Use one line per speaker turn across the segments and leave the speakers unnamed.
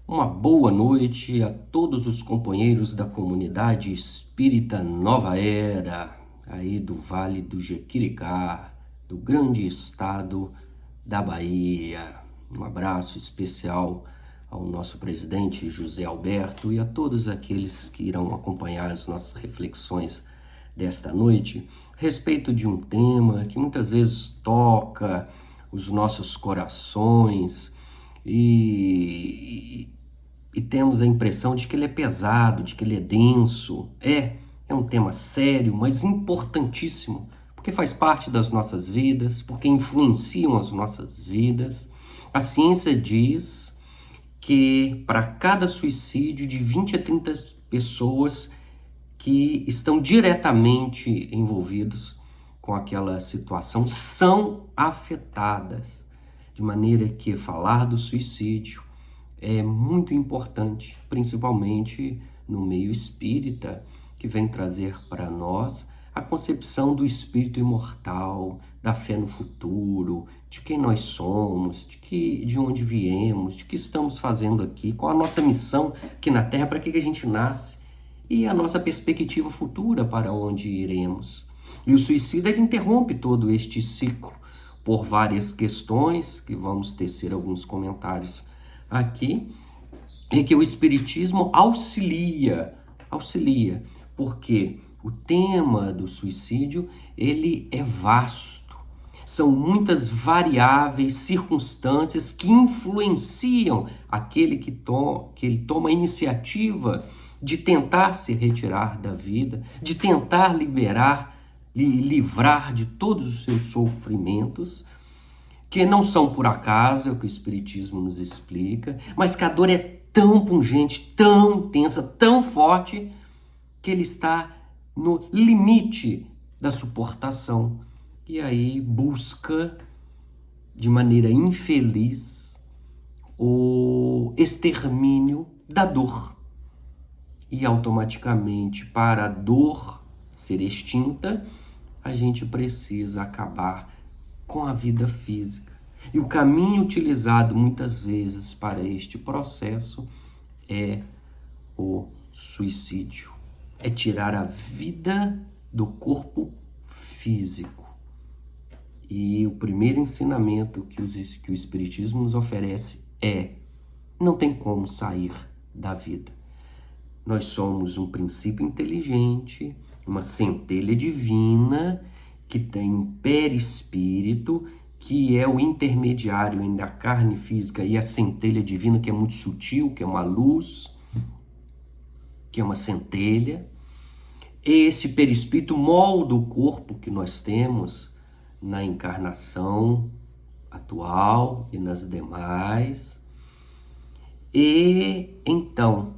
Uma boa noite a todos os companheiros da comunidade espírita Nova Era, aí do Vale do Jequiricá, do grande estado da Bahia. Um abraço especial ao nosso presidente José Alberto e a todos aqueles que irão acompanhar as nossas reflexões desta noite, a respeito de um tema que muitas vezes toca os nossos corações e temos a impressão de que ele é pesado, de que ele é denso. É um tema sério, mas importantíssimo, porque faz parte das nossas vidas, porque influenciam as nossas vidas. A ciência diz que para cada suicídio, de 20 a 30 pessoas que estão diretamente envolvidos com aquela situação são afetadas, de maneira que falar do suicídio é muito importante, principalmente no meio espírita, que vem trazer para nós a concepção do espírito imortal, da fé no futuro, de quem nós somos, de onde viemos, de que estamos fazendo aqui, qual a nossa missão aqui na Terra, para que a gente nasce, e a nossa perspectiva futura para onde iremos. E o suicídio ele interrompe todo este ciclo por várias questões, que vamos tecer alguns comentários aqui, é que o Espiritismo auxilia, porque o tema do suicídio ele é vasto. São muitas variáveis, circunstâncias que influenciam aquele que ele toma a iniciativa de tentar se retirar da vida, de tentar livrar de todos os seus sofrimentos, que não são por acaso, é o que o Espiritismo nos explica, mas que a dor é tão pungente, tão intensa, tão forte, que ele está no limite da suportação. E aí busca, de maneira infeliz, o extermínio da dor. E automaticamente, para a dor ser extinta, a gente precisa acabar com a vida física. E o caminho utilizado muitas vezes para este processo é o suicídio. É tirar a vida do corpo físico. E o primeiro ensinamento que o Espiritismo nos oferece é: não tem como sair da vida. Nós somos um princípio inteligente, uma centelha divina, que tem um perispírito, que é o intermediário entre a carne física e a centelha divina, que é muito sutil, que é uma luz, que é uma centelha. Esse perispírito molda o corpo que nós temos na encarnação atual e nas demais. E então,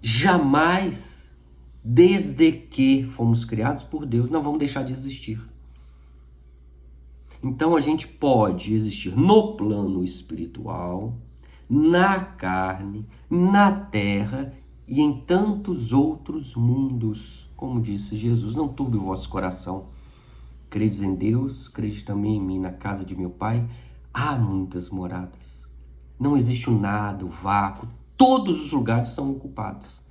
jamais, desde que fomos criados por Deus, não vamos deixar de existir. Então a gente pode existir no plano espiritual, na carne, na terra e em tantos outros mundos. Como disse Jesus: não turbe o vosso coração. Credes em Deus, crede também em mim. Na casa de meu Pai há muitas moradas. Não existe o nada, o vácuo. Todos os lugares são ocupados.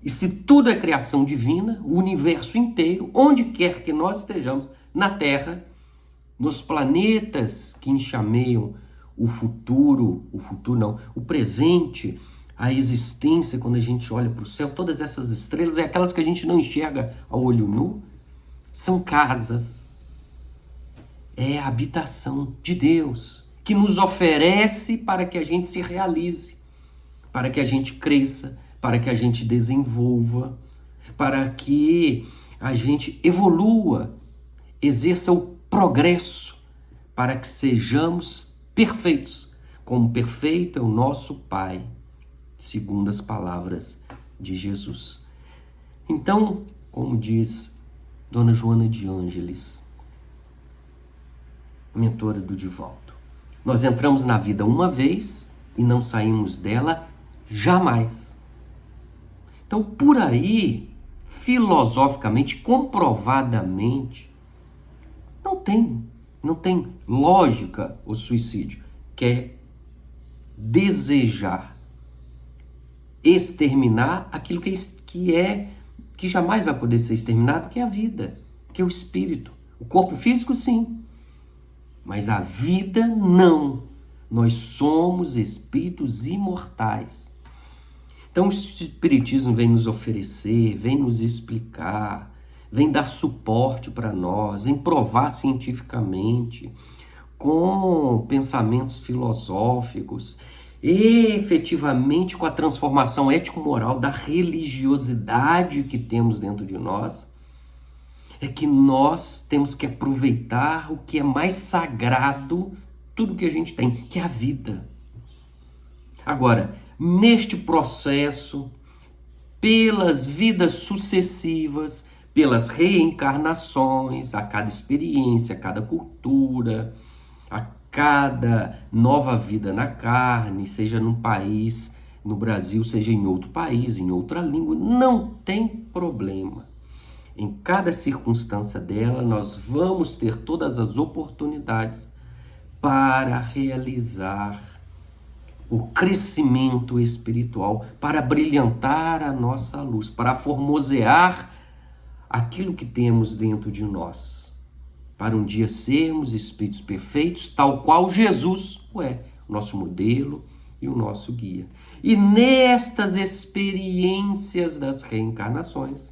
E se tudo é criação divina, o universo inteiro, onde quer que nós estejamos, na Terra, nos planetas que enxameiam o presente, a existência, quando a gente olha para o céu, todas essas estrelas, é aquelas que a gente não enxerga ao olho nu, são casas, é a habitação de Deus, que nos oferece para que a gente se realize, para que a gente cresça, para que a gente desenvolva, para que a gente evolua, exerça o progresso, para que sejamos perfeitos, como perfeito é o nosso Pai, segundo as palavras de Jesus. Então, como diz Dona Joana de Ângeles, mentora do Divaldo, nós entramos na vida uma vez e não saímos dela jamais. Então, por aí, filosoficamente, comprovadamente, não tem lógica o suicídio, que é desejar exterminar aquilo que jamais vai poder ser exterminado, que é a vida, que é o espírito. O corpo físico, sim, mas a vida não. Nós somos espíritos imortais. Então o Espiritismo vem nos oferecer, vem nos explicar, vem dar suporte para nós, vem provar cientificamente, com pensamentos filosóficos, e efetivamente com a transformação ético-moral da religiosidade que temos dentro de nós, é que nós temos que aproveitar o que é mais sagrado, tudo que a gente tem, que é a vida. Agora, neste processo, pelas vidas sucessivas, pelas reencarnações, a cada experiência, a cada cultura, a cada nova vida na carne, seja num país, no Brasil, seja em outro país, em outra língua, não tem problema. Em cada circunstância dela, nós vamos ter todas as oportunidades para realizar o crescimento espiritual, para brilhantar a nossa luz, para formosear aquilo que temos dentro de nós, para um dia sermos espíritos perfeitos, tal qual Jesus é, o nosso modelo e o nosso guia. E nestas experiências das reencarnações,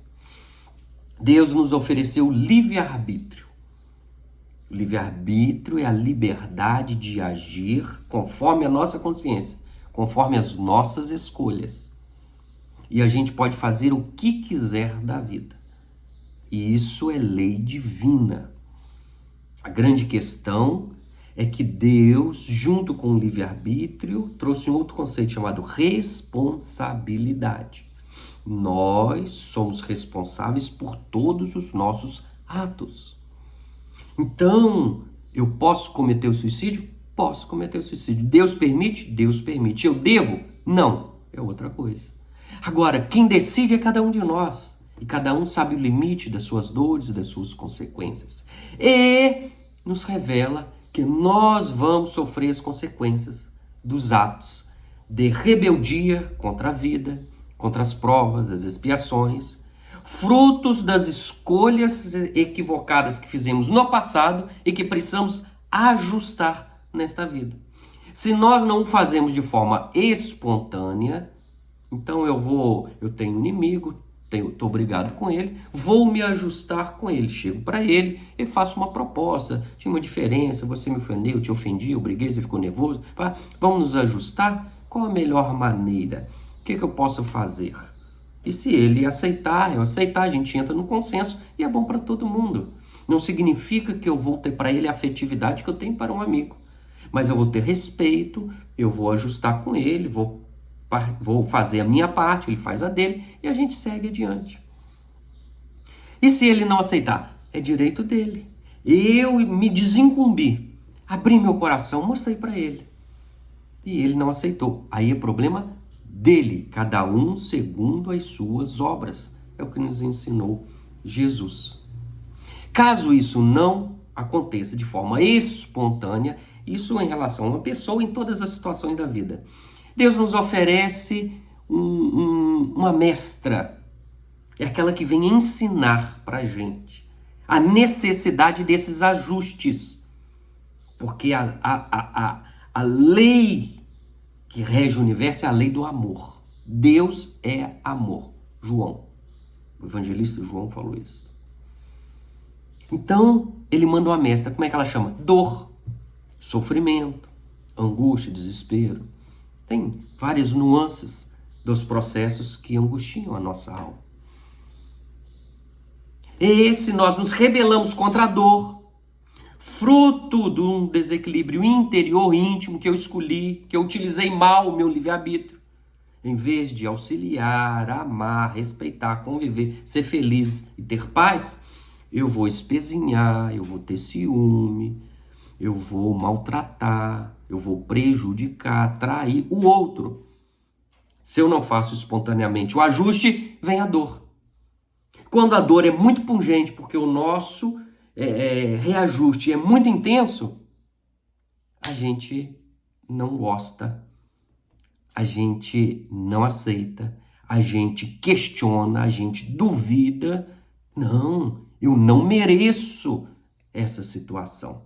Deus nos ofereceu livre-arbítrio. O livre-arbítrio é a liberdade de agir conforme a nossa consciência, conforme as nossas escolhas. E a gente pode fazer o que quiser da vida. E isso é lei divina. A grande questão é que Deus, junto com o livre-arbítrio, trouxe um outro conceito chamado responsabilidade. Nós somos responsáveis por todos os nossos atos. Então, eu posso cometer o suicídio? Posso cometer o suicídio. Deus permite? Deus permite. Eu devo? Não. É outra coisa. Agora, quem decide é cada um de nós. E cada um sabe o limite das suas dores e das suas consequências. E nos revela que nós vamos sofrer as consequências dos atos de rebeldia contra a vida, contra as provas, as expiações, frutos das escolhas equivocadas que fizemos no passado e que precisamos ajustar nesta vida. Se nós não o fazemos de forma espontânea, então eu tenho um inimigo, estou brigado com ele, vou me ajustar com ele, chego para ele e faço uma proposta, tinha uma diferença, você me ofendeu, eu te ofendi, eu briguei, você ficou nervoso, vamos nos ajustar? Qual a melhor maneira? O que eu posso fazer? E se ele aceitar, eu aceitar, a gente entra no consenso e é bom para todo mundo. Não significa que eu vou ter para ele a afetividade que eu tenho para um amigo. Mas eu vou ter respeito, eu vou ajustar com ele, vou fazer a minha parte, ele faz a dele e a gente segue adiante. E se ele não aceitar? É direito dele. Eu me desincumbi, abri meu coração, mostrei para ele. E ele não aceitou. Aí é problema dele, cada um segundo as suas obras. É o que nos ensinou Jesus. Caso isso não aconteça de forma espontânea, isso em relação a uma pessoa em todas as situações da vida, Deus nos oferece uma mestra, é aquela que vem ensinar para a gente a necessidade desses ajustes, porque a lei que rege o universo é a lei do amor. Deus é amor. João, o evangelista João falou isso. Então, ele manda uma mestra, como é que ela chama? Dor, sofrimento, angústia, desespero. Tem várias nuances dos processos que angustiam a nossa alma. E se nós nos rebelamos contra a dor, fruto de um desequilíbrio interior íntimo que eu escolhi, que eu utilizei mal o meu livre-arbítrio, em vez de auxiliar, amar, respeitar, conviver, ser feliz e ter paz, eu vou espezinhar, eu vou ter ciúme, eu vou maltratar, eu vou prejudicar, trair o outro. Se eu não faço espontaneamente o ajuste, vem a dor. Quando a dor é muito pungente, porque o nosso reajuste é muito intenso, a gente não gosta. a gente não aceita, a gente questiona, a gente duvida. Não, eu não mereço essa situação.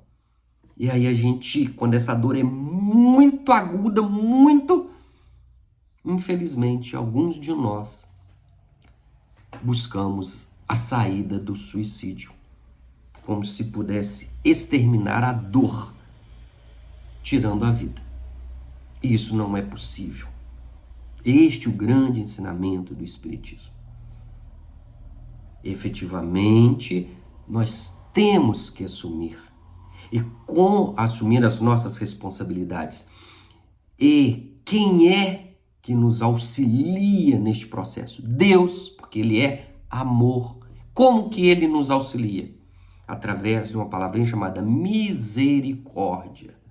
E aí a gente, quando essa dor é muito aguda, infelizmente, alguns de nós buscamos a saída do suicídio, como se pudesse exterminar a dor, tirando a vida. E isso não é possível. Este é o grande ensinamento do Espiritismo. Efetivamente, nós temos que assumir. E com assumir as nossas responsabilidades. E quem é que nos auxilia neste processo? Deus, porque Ele é amor. Como que Ele nos auxilia? Através de uma palavrinha chamada misericórdia.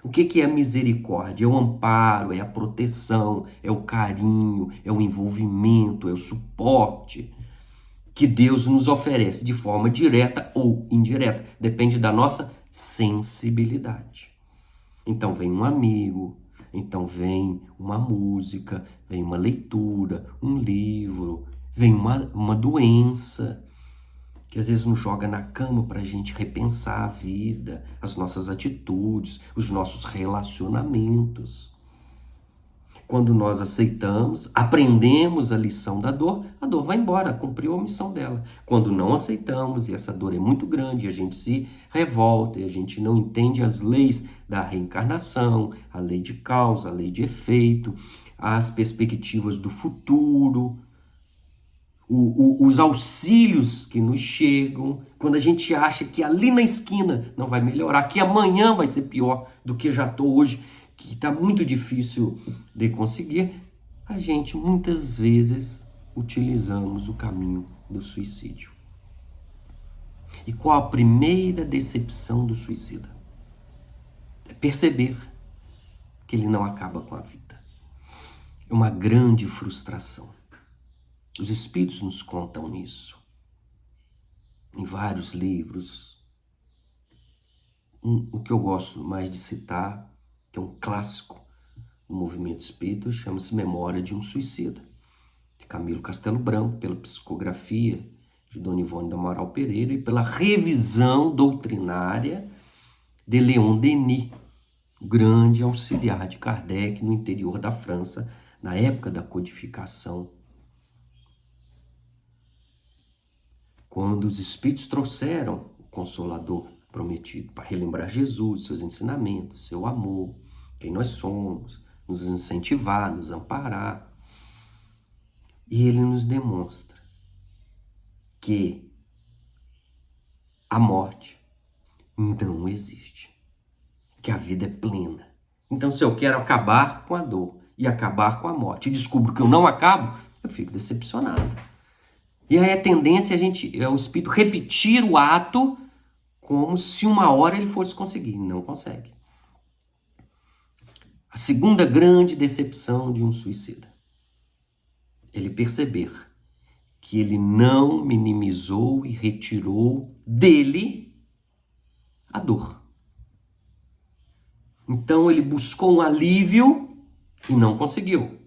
O que é a misericórdia? É o amparo, é a proteção, é o carinho, é o envolvimento, é o suporte que Deus nos oferece de forma direta ou indireta. Depende da nossa sensibilidade. Então vem um amigo, então vem uma música, vem uma leitura, um livro, vem uma doença, que às vezes nos joga na cama para a gente repensar a vida, as nossas atitudes, os nossos relacionamentos. Quando nós aceitamos, aprendemos a lição da dor, a dor vai embora, cumpriu a missão dela. Quando não aceitamos, e essa dor é muito grande, a gente se revolta, e a gente não entende as leis da reencarnação, a lei de causa, a lei de efeito, as perspectivas do futuro, os auxílios que nos chegam, quando a gente acha que ali na esquina não vai melhorar, que amanhã vai ser pior do que já estou hoje, que está muito difícil de conseguir, a gente muitas vezes utilizamos o caminho do suicídio. E qual a primeira decepção do suicida? É perceber que ele não acaba com a vida. É uma grande frustração. Os espíritos nos contam isso em vários livros. O que eu gosto mais de citar, que é um clássico do movimento espírita, chama-se Memória de um Suicida, de Camilo Castelo Branco, pela psicografia de Dona Ivone da Amaral Pereira e pela revisão doutrinária de Leon Denis, grande auxiliar de Kardec no interior da França, na época da codificação. Quando os espíritos trouxeram o Consolador prometido para relembrar Jesus, seus ensinamentos, seu amor, quem nós somos, nos incentivar, nos amparar. E ele nos demonstra que a morte não existe, que a vida é plena. Então, se eu quero acabar com a dor e acabar com a morte e descubro que eu não acabo, eu fico decepcionado. E aí a tendência é o espírito repetir o ato como se uma hora ele fosse conseguir. Não consegue. A segunda grande decepção de um suicida. Ele perceber que ele não minimizou e retirou dele a dor. Então ele buscou um alívio e não conseguiu.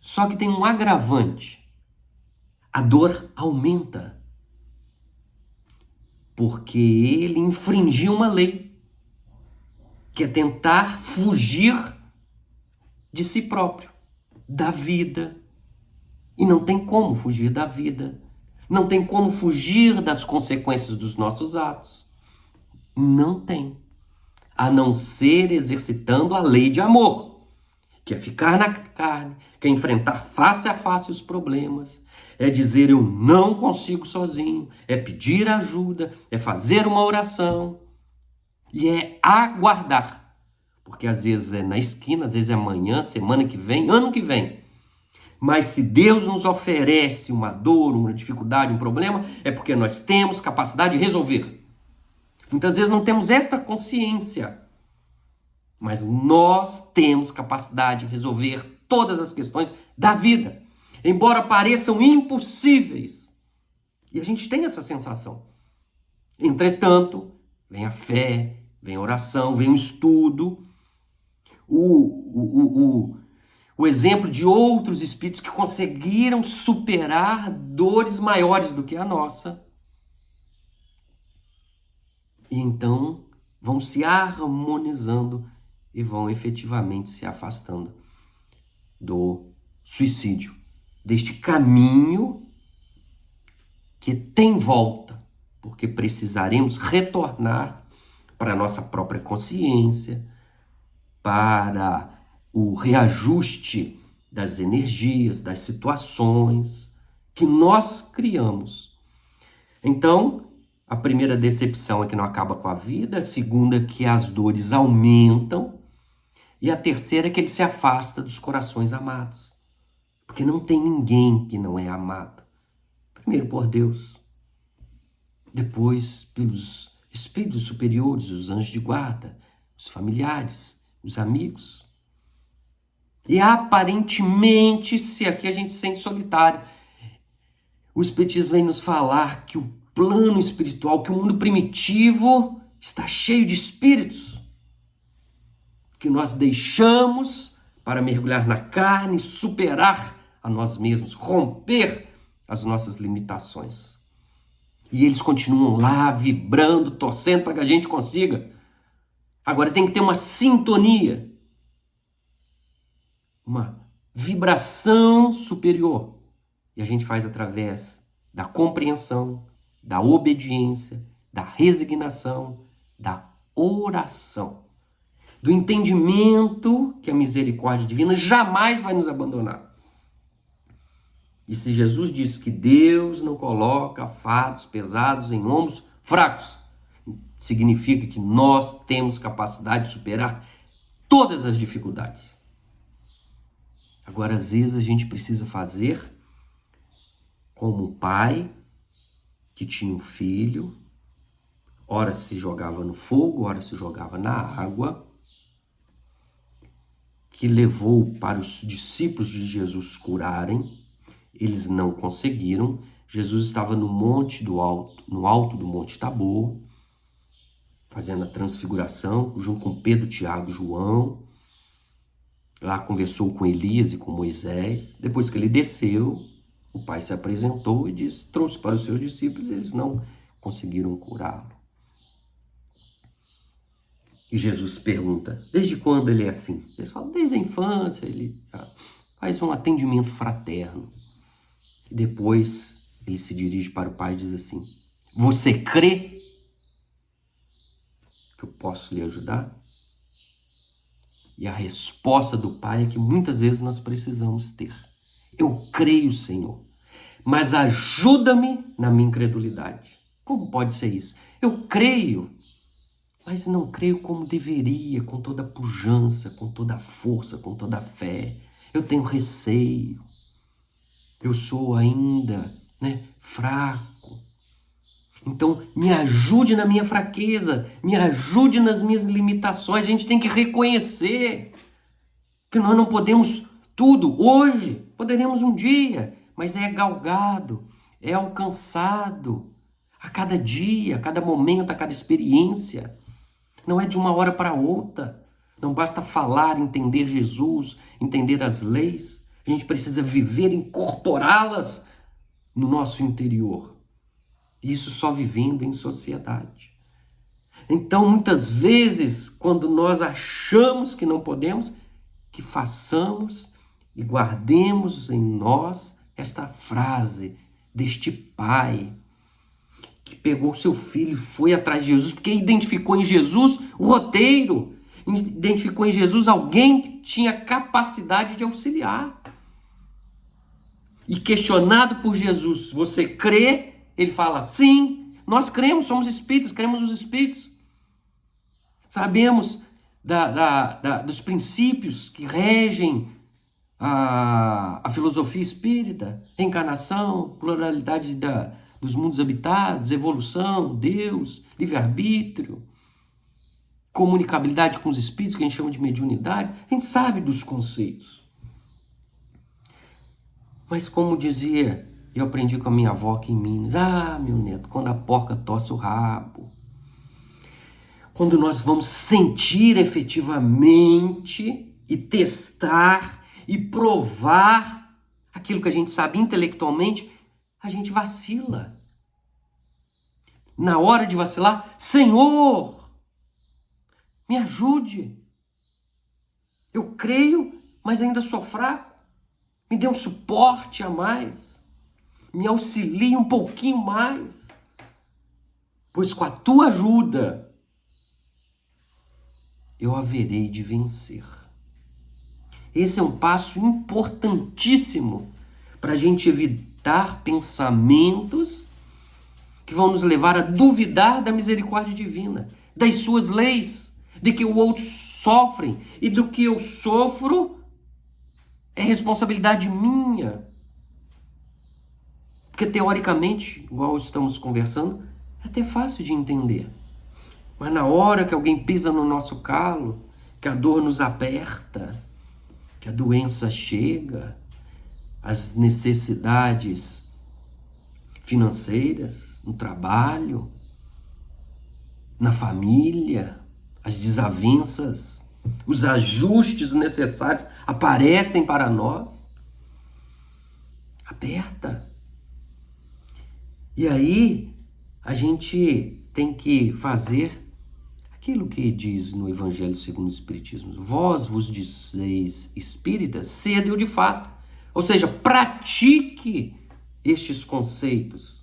Só que tem um agravante. A dor aumenta. Porque ele infringiu uma lei, que é tentar fugir de si próprio, da vida. E não tem como fugir da vida. Não tem como fugir das consequências dos nossos atos. Não tem. A não ser exercitando a lei de amor, que é ficar na carne, que é enfrentar face a face os problemas, é dizer eu não consigo sozinho, é pedir ajuda, é fazer uma oração e é aguardar. Porque às vezes é na esquina, às vezes é amanhã, semana que vem, ano que vem. Mas se Deus nos oferece uma dor, uma dificuldade, um problema, é porque nós temos capacidade de resolver. Muitas vezes não temos esta consciência, mas nós temos capacidade de resolver todas as questões da vida, embora pareçam impossíveis. E a gente tem essa sensação. Entretanto, vem a fé, vem a oração, vem o estudo. o exemplo de outros espíritos que conseguiram superar dores maiores do que a nossa. E então vão se harmonizando e vão efetivamente se afastando do suicídio, deste caminho que tem volta, porque precisaremos retornar para a nossa própria consciência, para o reajuste das energias, das situações que nós criamos. Então, a primeira decepção é que não acaba com a vida, a segunda é que as dores aumentam, e a terceira é que ele se afasta dos corações amados. Porque não tem ninguém que não é amado. Primeiro por Deus, depois pelos espíritos superiores, os anjos de guarda, os familiares, os amigos. E aparentemente, se aqui a gente se sente solitário, o Espiritismo vem nos falar que o plano espiritual, que o mundo primitivo está cheio de espíritos que nós deixamos para mergulhar na carne, superar a nós mesmos, romper as nossas limitações. E eles continuam lá, vibrando, torcendo para que a gente consiga. Agora tem que ter uma sintonia, uma vibração superior. E a gente faz através da compreensão, da obediência, da resignação, da oração, do entendimento que a misericórdia divina jamais vai nos abandonar. E se Jesus disse que Deus não coloca fardos pesados em ombros fracos, significa que nós temos capacidade de superar todas as dificuldades. Agora, às vezes, a gente precisa fazer como o pai que tinha um filho, ora se jogava no fogo, ora se jogava na água, que levou para os discípulos de Jesus curarem. Eles não conseguiram. Jesus estava no alto do Monte Tabor, fazendo a transfiguração, junto com Pedro, Tiago e João. Lá conversou com Elias e com Moisés. Depois que ele desceu, o Pai se apresentou e trouxe para os seus discípulos, e eles não conseguiram curá-lo. E Jesus pergunta, desde quando ele é assim? Eles falam, desde a infância, ele faz um atendimento fraterno. E depois ele se dirige para o Pai e diz assim, você crê que eu posso lhe ajudar? E a resposta do Pai é que muitas vezes nós precisamos ter. Eu creio, Senhor, mas ajuda-me na minha incredulidade. Como pode ser isso? Eu creio, mas não creio como deveria, com toda a pujança, com toda a força, com toda a fé. Eu tenho receio. Eu sou ainda, fraco. Então, me ajude na minha fraqueza, me ajude nas minhas limitações. A gente tem que reconhecer que nós não podemos tudo hoje, poderemos um dia, mas é galgado, é alcançado a cada dia, a cada momento, a cada experiência. Não é de uma hora para outra. Não basta falar, entender Jesus, entender as leis. A gente precisa viver, incorporá-las no nosso interior. Isso só vivendo em sociedade. Então, muitas vezes, quando nós achamos que não podemos, que façamos e guardemos em nós esta frase deste pai que pegou seu filho e foi atrás de Jesus, porque identificou em Jesus o roteiro, identificou em Jesus alguém que tinha capacidade de auxiliar. E questionado por Jesus, você crê? Ele fala, sim, nós cremos, somos espíritas, cremos nos espíritos. Sabemos dos princípios que regem a filosofia espírita, reencarnação, pluralidade dos mundos habitados, evolução, Deus, livre-arbítrio, comunicabilidade com os espíritos, que a gente chama de mediunidade. A gente sabe dos conceitos. Mas como dizia, eu aprendi com a minha avó aqui em Minas, meu neto, quando a porca torce o rabo, quando nós vamos sentir efetivamente e testar e provar aquilo que a gente sabe intelectualmente, a gente vacila. Na hora de vacilar, Senhor, me ajude. Eu creio, mas ainda sou fraco. Me dê um suporte a mais. Me auxilie um pouquinho mais. Pois com a tua ajuda, eu haverei de vencer. Esse é um passo importantíssimo para a gente evitar pensamentos que vão nos levar a duvidar da misericórdia divina, das suas leis, de que o outro sofre e do que eu sofro é responsabilidade minha. Porque teoricamente, igual estamos conversando, é até fácil de entender. Mas na hora que alguém pisa no nosso calo, que a dor nos aperta, que a doença chega, as necessidades financeiras, no trabalho, na família, as desavenças, os ajustes necessários aparecem para nós. Aperta. E aí a gente tem que fazer aquilo que diz no Evangelho segundo o Espiritismo. Vós vos disseis espíritas, sede-o de fato. Ou seja, pratique estes conceitos.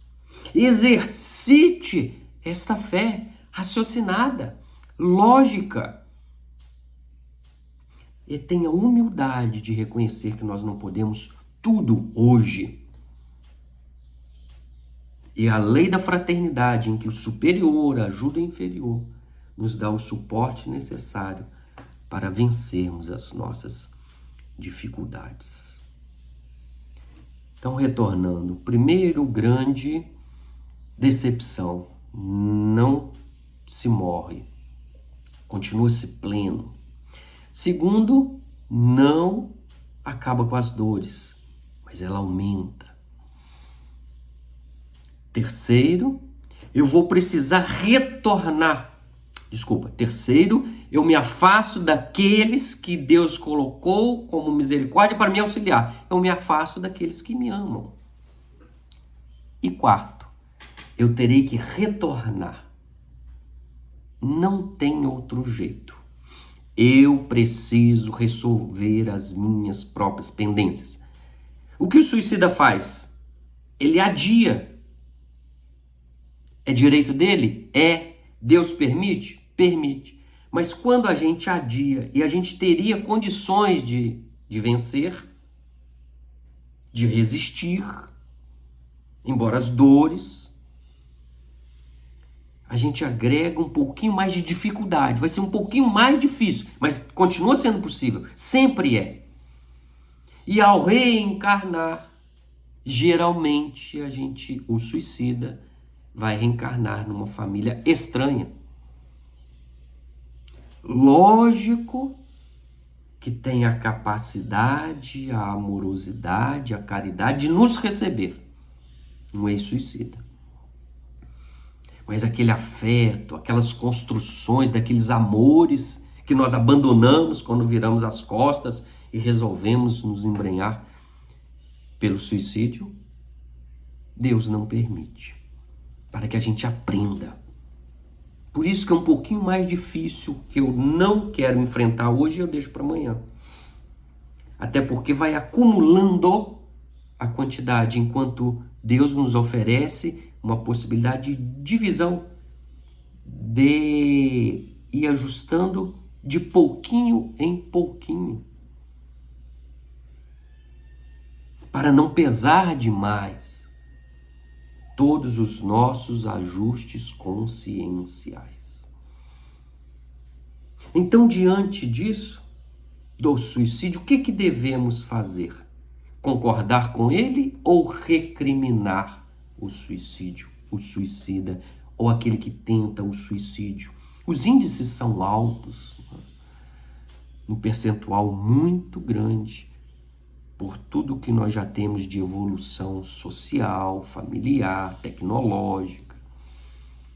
Exercite esta fé raciocinada, lógica. E tenha humildade de reconhecer que nós não podemos tudo hoje. E a lei da fraternidade, em que o superior ajuda o inferior, nos dá o suporte necessário para vencermos as nossas dificuldades. Então, retornando, primeiro grande decepção, não se morre, continua-se pleno. Segundo, não acaba com as dores, mas ela aumenta. Terceiro, eu vou precisar retornar. Terceiro, eu me afasto daqueles que Deus colocou como misericórdia para me auxiliar. Eu me afasto daqueles que me amam. E quarto, eu terei que retornar. Não tem outro jeito. Eu preciso resolver as minhas próprias pendências. O que o suicida faz? Ele adia. É direito dele? É. Deus permite? Permite. Mas quando a gente adia e a gente teria condições de vencer, de resistir, embora as dores, a gente agrega um pouquinho mais de dificuldade. Vai ser um pouquinho mais difícil, mas continua sendo possível. Sempre é. E ao reencarnar, geralmente o suicida vai reencarnar numa família estranha. Lógico que tem a capacidade, a amorosidade, a caridade de nos receber. Um ex-suicida. Mas aquele afeto, aquelas construções, daqueles amores que nós abandonamos quando viramos as costas e resolvemos nos embrenhar pelo suicídio, Deus não permite. Para que a gente aprenda. Por isso que é um pouquinho mais difícil, que eu não quero enfrentar hoje e eu deixo para amanhã. Até porque vai acumulando a quantidade, enquanto Deus nos oferece uma possibilidade de divisão, de ir ajustando de pouquinho em pouquinho, para não pesar demais todos os nossos ajustes conscienciais. Então, diante disso, do suicídio, o que devemos fazer? Concordar com ele ou recriminar o suicídio, o suicida, ou aquele que tenta o suicídio? Os índices são altos, um percentual muito grande, por tudo que nós já temos de evolução social, familiar, tecnológica,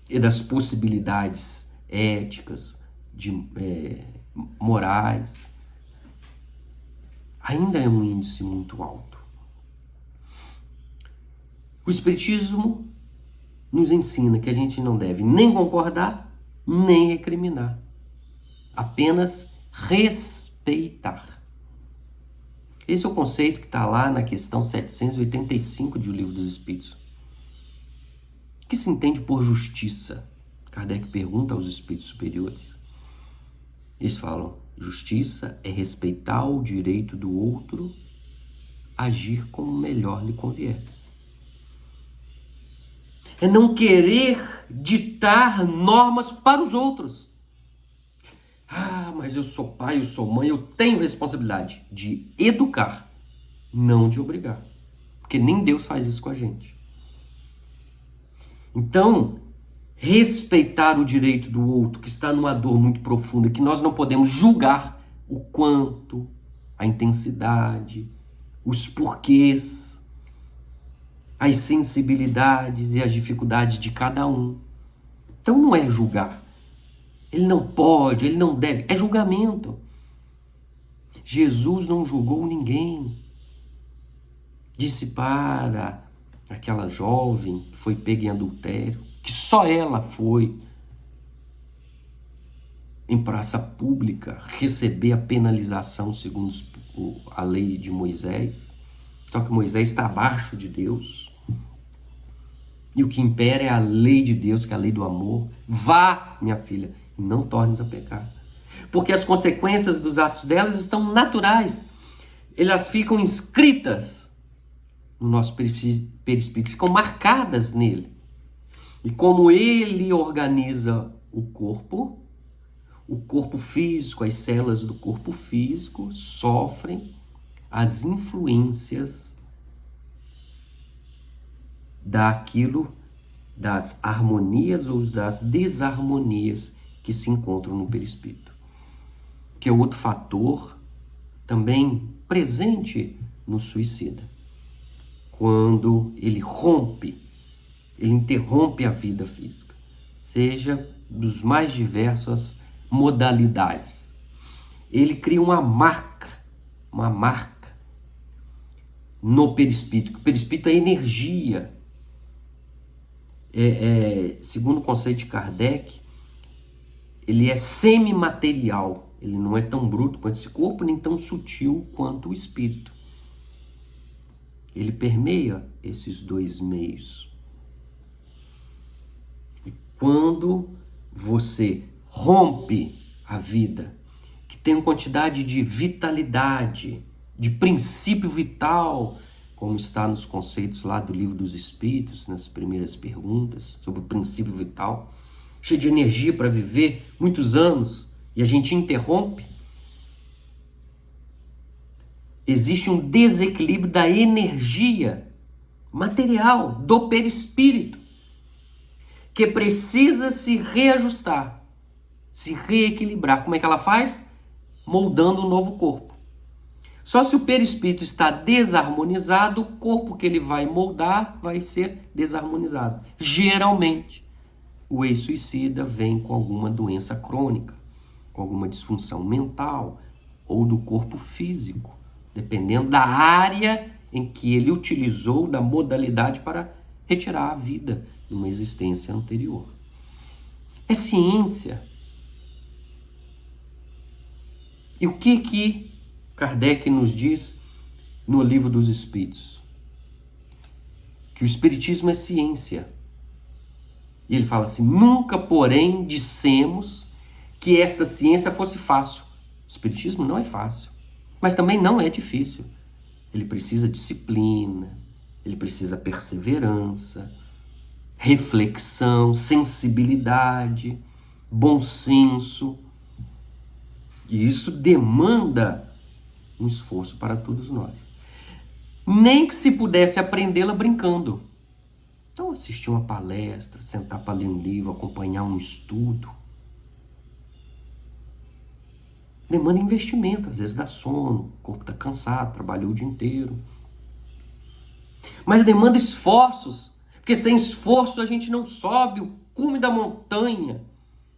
e das possibilidades éticas, morais. ainda é um índice muito alto. O Espiritismo nos ensina que a gente não deve nem concordar, nem recriminar. Apenas respeitar. Esse é o conceito que está lá na questão 785 de O Livro dos Espíritos. O que se entende por justiça? Kardec pergunta aos espíritos superiores. Eles falam: justiça é respeitar o direito do outro, agir como melhor lhe convier. É não querer ditar normas para os outros. Ah, mas eu sou pai, eu sou mãe, eu tenho responsabilidade de educar, não de obrigar. Porque nem Deus faz isso com a gente. Então, respeitar o direito do outro que está numa dor muito profunda, que nós não podemos julgar o quanto, a intensidade, os porquês, as sensibilidades e as dificuldades de cada um. Então não é julgar. Ele não pode, ele não deve. É julgamento. Jesus não julgou ninguém. Disse para aquela jovem que foi pega em adultério, que só ela foi em praça pública receber a penalização segundo a lei de Moisés. Só que Moisés está abaixo de Deus. E o que impera é a lei de Deus, que é a lei do amor. Vá, minha filha, e não tornes a pecar. Porque as consequências dos atos delas estão naturais. Elas ficam inscritas no nosso perispírito, ficam marcadas nele. E como ele organiza o corpo físico, as células do corpo físico sofrem as influências das harmonias ou das desarmonias que se encontram no perispírito. Que é outro fator também presente no suicida. Quando ele interrompe a vida física, seja dos mais diversas modalidades. Ele cria uma marca no perispírito. O perispírito é energia. Segundo o conceito de Kardec, ele é semimaterial. Ele não é tão bruto quanto esse corpo, nem tão sutil quanto o espírito. Ele permeia esses dois meios. E quando você rompe a vida, que tem uma quantidade de vitalidade, de princípio vital, como está nos conceitos lá do Livro dos Espíritos, nas primeiras perguntas, sobre o princípio vital, cheio de energia para viver muitos anos, e a gente interrompe, existe um desequilíbrio da energia material do perispírito, que precisa se reajustar, se reequilibrar. Como é que ela faz? Moldando um novo corpo. Só se o perispírito está desarmonizado, o corpo que ele vai moldar vai ser desarmonizado. Geralmente, o ex-suicida vem com alguma doença crônica, com alguma disfunção mental ou do corpo físico, dependendo da área em que ele utilizou da modalidade para retirar a vida de uma existência anterior. É ciência. E o que Kardec nos diz no Livro dos Espíritos? Que o Espiritismo é ciência. E ele fala assim: nunca, porém, dissemos que esta ciência fosse fácil. O Espiritismo não é fácil, mas também não é difícil. Ele precisa de disciplina, ele precisa perseverança, reflexão, sensibilidade, bom senso. E isso demanda um esforço para todos nós. Nem que se pudesse aprendê-la brincando. Então, assistir uma palestra, sentar para ler um livro, acompanhar um estudo. Demanda investimento, às vezes dá sono, o corpo está cansado, trabalhou o dia inteiro. Mas demanda esforços, porque sem esforço a gente não sobe o cume da montanha,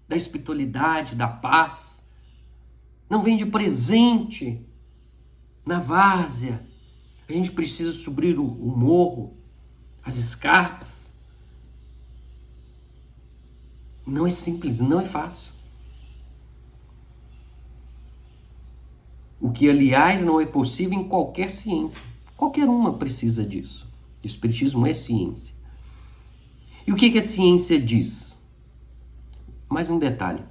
da espiritualidade, da paz. Não vem de presente. na várzea. A gente precisa subir o morro, as escarpas. Não é simples, não é fácil. O que, aliás, não é possível em qualquer ciência. Qualquer uma precisa disso. O espiritismo é ciência. E o que a ciência diz? Mais um detalhe.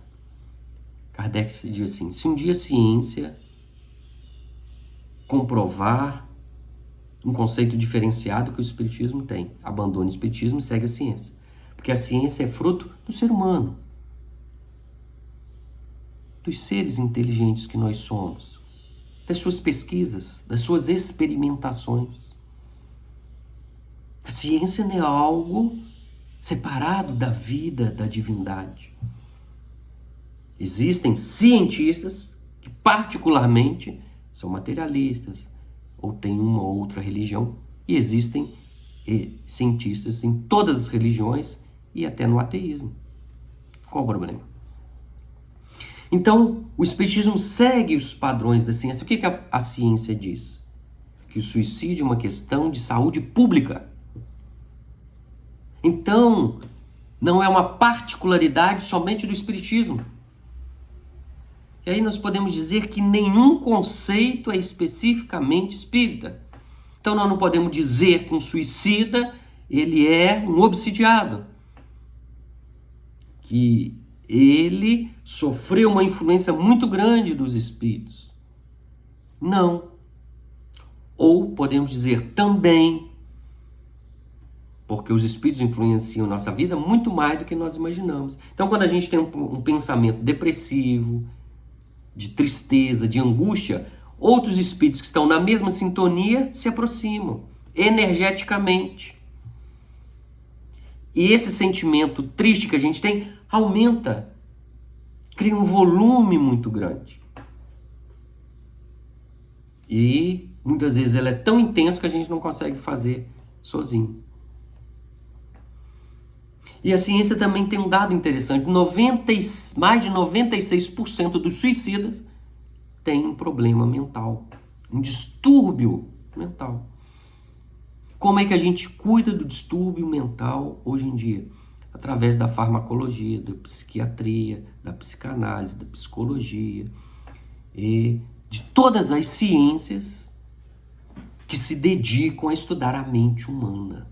Kardec diz assim: se um dia a ciência comprovar um conceito diferenciado que o espiritismo tem, abandone o espiritismo e segue a ciência. Porque a ciência é fruto do ser humano, dos seres inteligentes que nós somos, das suas pesquisas, das suas experimentações. A ciência não é algo separado da vida, da divindade. Existem cientistas que particularmente são materialistas ou têm uma ou outra religião, e existem cientistas em todas as religiões e até no ateísmo. Qual o problema? Então, o espiritismo segue os padrões da ciência. O que a ciência diz? Que o suicídio é uma questão de saúde pública. Então, não é uma particularidade somente do espiritismo. E aí nós podemos dizer que nenhum conceito é especificamente espírita. Então nós não podemos dizer que um suicida, ele é um obsidiado. Que ele sofreu uma influência muito grande dos espíritos. Não. Ou podemos dizer também, porque os espíritos influenciam nossa vida muito mais do que nós imaginamos. Então quando a gente tem um pensamento depressivo, de tristeza, de angústia, outros espíritos que estão na mesma sintonia se aproximam energeticamente. E esse sentimento triste que a gente tem aumenta, cria um volume muito grande. E muitas vezes ela é tão intensa que a gente não consegue fazer sozinho. E a ciência também tem um dado interessante: mais de 96% dos suicidas têm um problema mental, um distúrbio mental. Como é que a gente cuida do distúrbio mental hoje em dia? Através da farmacologia, da psiquiatria, da psicanálise, da psicologia e de todas as ciências que se dedicam a estudar a mente humana.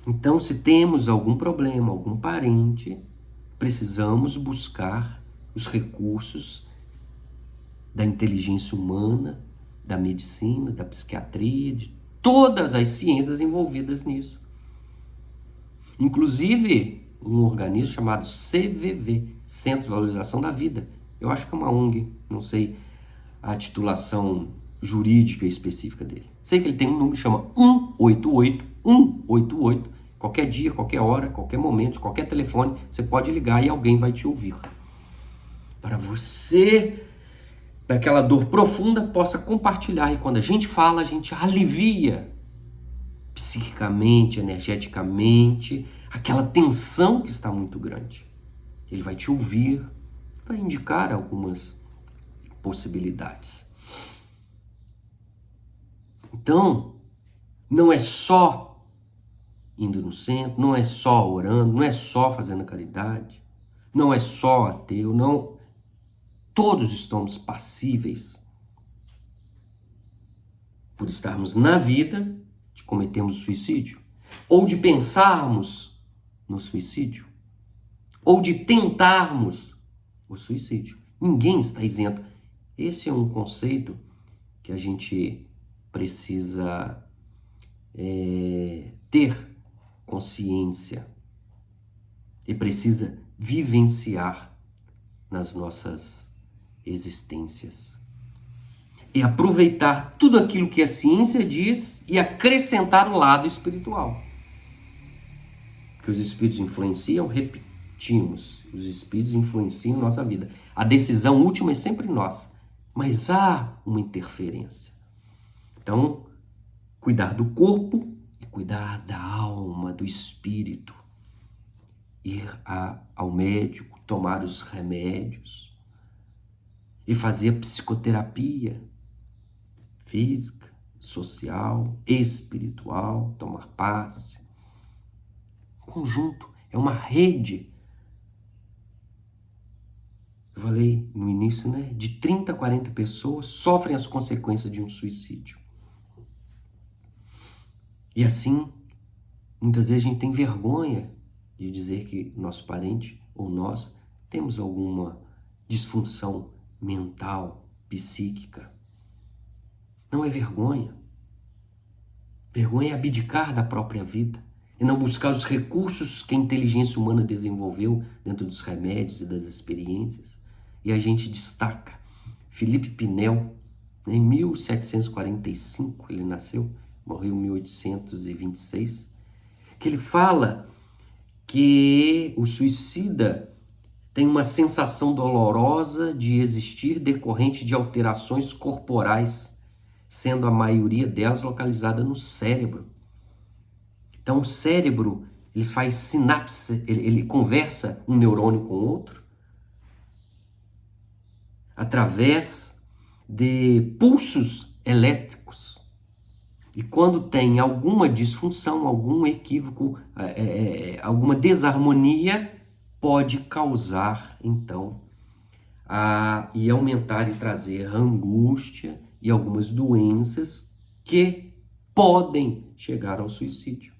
Então, se temos algum problema, algum parente, precisamos buscar os recursos da inteligência humana, da medicina, da psiquiatria, de todas as ciências envolvidas nisso. Inclusive, um organismo chamado CVV, Centro de Valorização da Vida. Eu acho que é uma ONG, não sei a titulação jurídica específica dele. Sei que ele tem um número que chama 188, 188, qualquer dia, qualquer hora, qualquer momento, qualquer telefone, você pode ligar e alguém vai te ouvir. Para você, daquela dor profunda, possa compartilhar. E quando a gente fala, a gente alivia psiquicamente, energeticamente, aquela tensão que está muito grande. Ele vai te ouvir, vai indicar algumas possibilidades. Então, não é só indo no centro, não é só orando, não é só fazendo caridade, não é só ateu, não. Todos estamos passíveis por estarmos na vida de cometermos suicídio, ou de pensarmos no suicídio, ou de tentarmos o suicídio. Ninguém está isento. Esse é um conceito que a gente precisa ter consciência e precisa vivenciar nas nossas existências. E aproveitar tudo aquilo que a ciência diz e acrescentar o lado espiritual. Que os espíritos influenciam, repetimos, os espíritos influenciam nossa vida. A decisão última é sempre nossa, mas há uma interferência. Então, cuidar do corpo e cuidar da alma, do espírito. Ir ao médico, tomar os remédios. e fazia psicoterapia física, social, espiritual, tomar passe. Conjunto, é uma rede. Eu falei no início, né? De 30 a 40 pessoas sofrem as consequências de um suicídio. E assim, muitas vezes a gente tem vergonha de dizer que nosso parente ou nós temos alguma disfunção mental, psíquica. Não é vergonha. Vergonha é abdicar da própria vida e não buscar os recursos que a inteligência humana desenvolveu dentro dos remédios e das experiências. E a gente destaca Felipe Pinel, em 1745 ele nasceu, morreu em 1826, que ele fala que o suicida tem uma sensação dolorosa de existir decorrente de alterações corporais, sendo a maioria delas localizada no cérebro. Então o cérebro, ele faz sinapse, ele conversa um neurônio com o outro através de pulsos elétricos. E quando tem alguma disfunção, algum equívoco, alguma desarmonia, pode causar, então, e aumentar e trazer angústia e algumas doenças que podem chegar ao suicídio.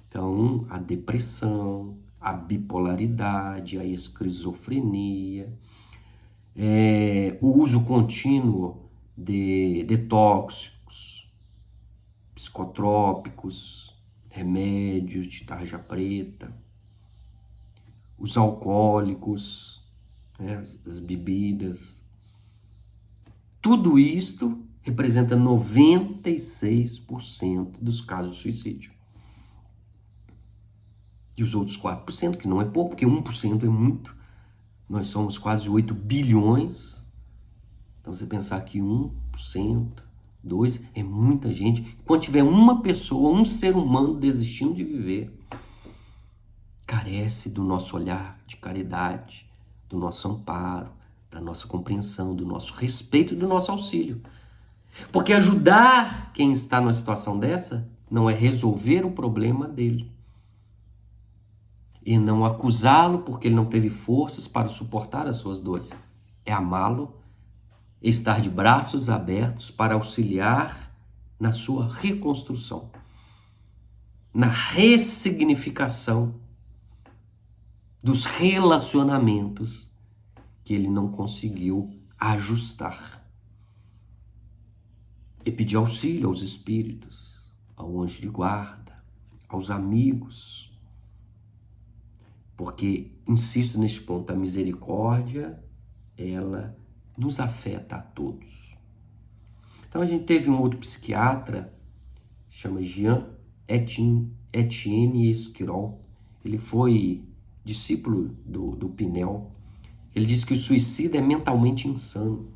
Então, a depressão, a bipolaridade, a esquizofrenia, o uso contínuo de tóxicos, psicotrópicos, remédios de tarja preta, os alcoólicos, né, as bebidas. Tudo isto representa 96% dos casos de suicídio. E os outros 4%, que não é pouco, porque 1% é muito. Nós somos quase 8 bilhões. Então, você pensar que 1%, 2%, é muita gente. Quando tiver uma pessoa, um ser humano desistindo de viver, carece do nosso olhar de caridade, do nosso amparo, da nossa compreensão, do nosso respeito e do nosso auxílio. Porque ajudar quem está numa situação dessa não é resolver o problema dele. E não acusá-lo porque ele não teve forças para suportar as suas dores. É amá-lo, estar de braços abertos para auxiliar na sua reconstrução, na ressignificação dos relacionamentos que ele não conseguiu ajustar. E pedir auxílio aos espíritos, ao anjo de guarda, aos amigos. Porque, insisto neste ponto, a misericórdia, ela nos afeta a todos. Então a gente teve um outro psiquiatra, chama Jean-Etienne Esquirol. Ele foi discípulo do Pinel. Ele diz que o suicida é mentalmente insano.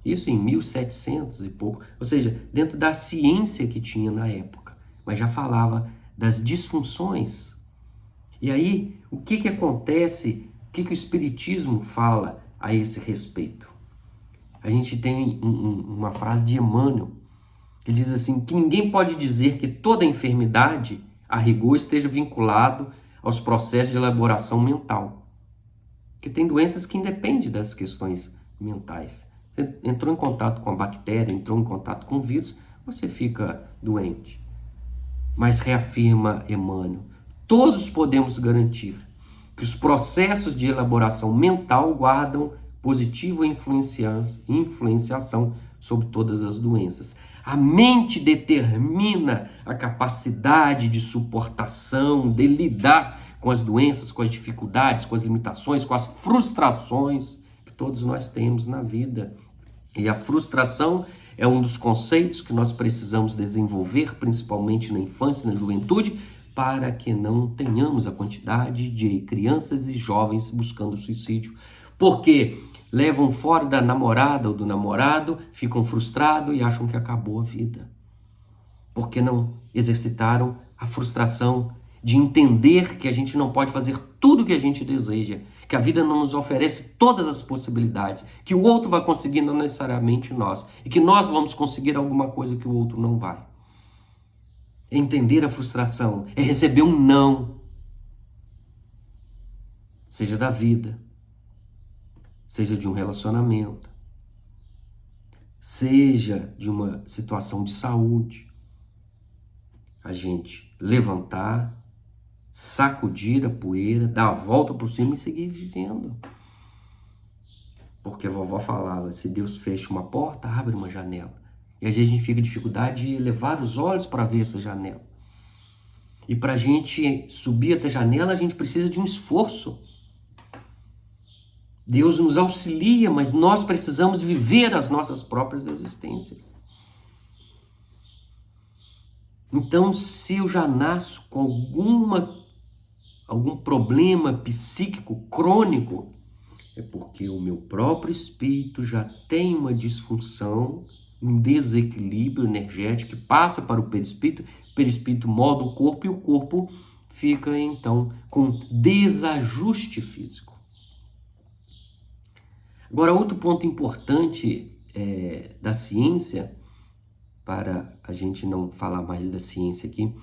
Isso em 1700 e pouco. Ou seja, dentro da ciência que tinha na época. Mas já falava das disfunções. E aí, o que acontece? O que o Espiritismo fala a esse respeito? A gente tem uma frase de Emmanuel, que diz assim, que ninguém pode dizer que toda enfermidade, a rigor, esteja vinculado aos processos de elaboração mental. Porque tem doenças que independem das questões mentais. Você entrou em contato com a bactéria, entrou em contato com o vírus, você fica doente. Mas reafirma Emmanuel, todos podemos garantir que os processos de elaboração mental guardam positiva influenciação sobre todas as doenças. A mente determina a capacidade de suportação, de lidar com as doenças, com as dificuldades, com as limitações, com as frustrações que todos nós temos na vida. E a frustração é um dos conceitos que nós precisamos desenvolver, principalmente na infância e na juventude, para que não tenhamos a quantidade de crianças e jovens buscando suicídio. Porque levam fora da namorada ou do namorado, ficam frustrados e acham que acabou a vida. Porque não exercitaram a frustração de entender que a gente não pode fazer tudo o que a gente deseja que a vida não nos oferece todas as possibilidades, que o outro vai conseguir, não necessariamente nós, e que nós vamos conseguir alguma coisa que o outro não vai. É entender a frustração, é receber um não, seja da vida, seja de um relacionamento, seja de uma situação de saúde. A gente levantar, sacudir a poeira, dar a volta por cima e seguir vivendo. Porque a vovó falava, se Deus fecha uma porta, abre uma janela. E às vezes a gente fica com dificuldade de elevar os olhos para ver essa janela. E para a gente subir até a janela, a gente precisa de um esforço. Deus nos auxilia, mas nós precisamos viver as nossas próprias existências. Então, se eu já nasço com algum problema psíquico crônico, é porque o meu próprio espírito já tem uma disfunção, um desequilíbrio energético que passa para o perispírito molda o corpo e o corpo fica, então, com desajuste físico. Agora, outro ponto importante da ciência, para a gente não falar mais da ciência aqui,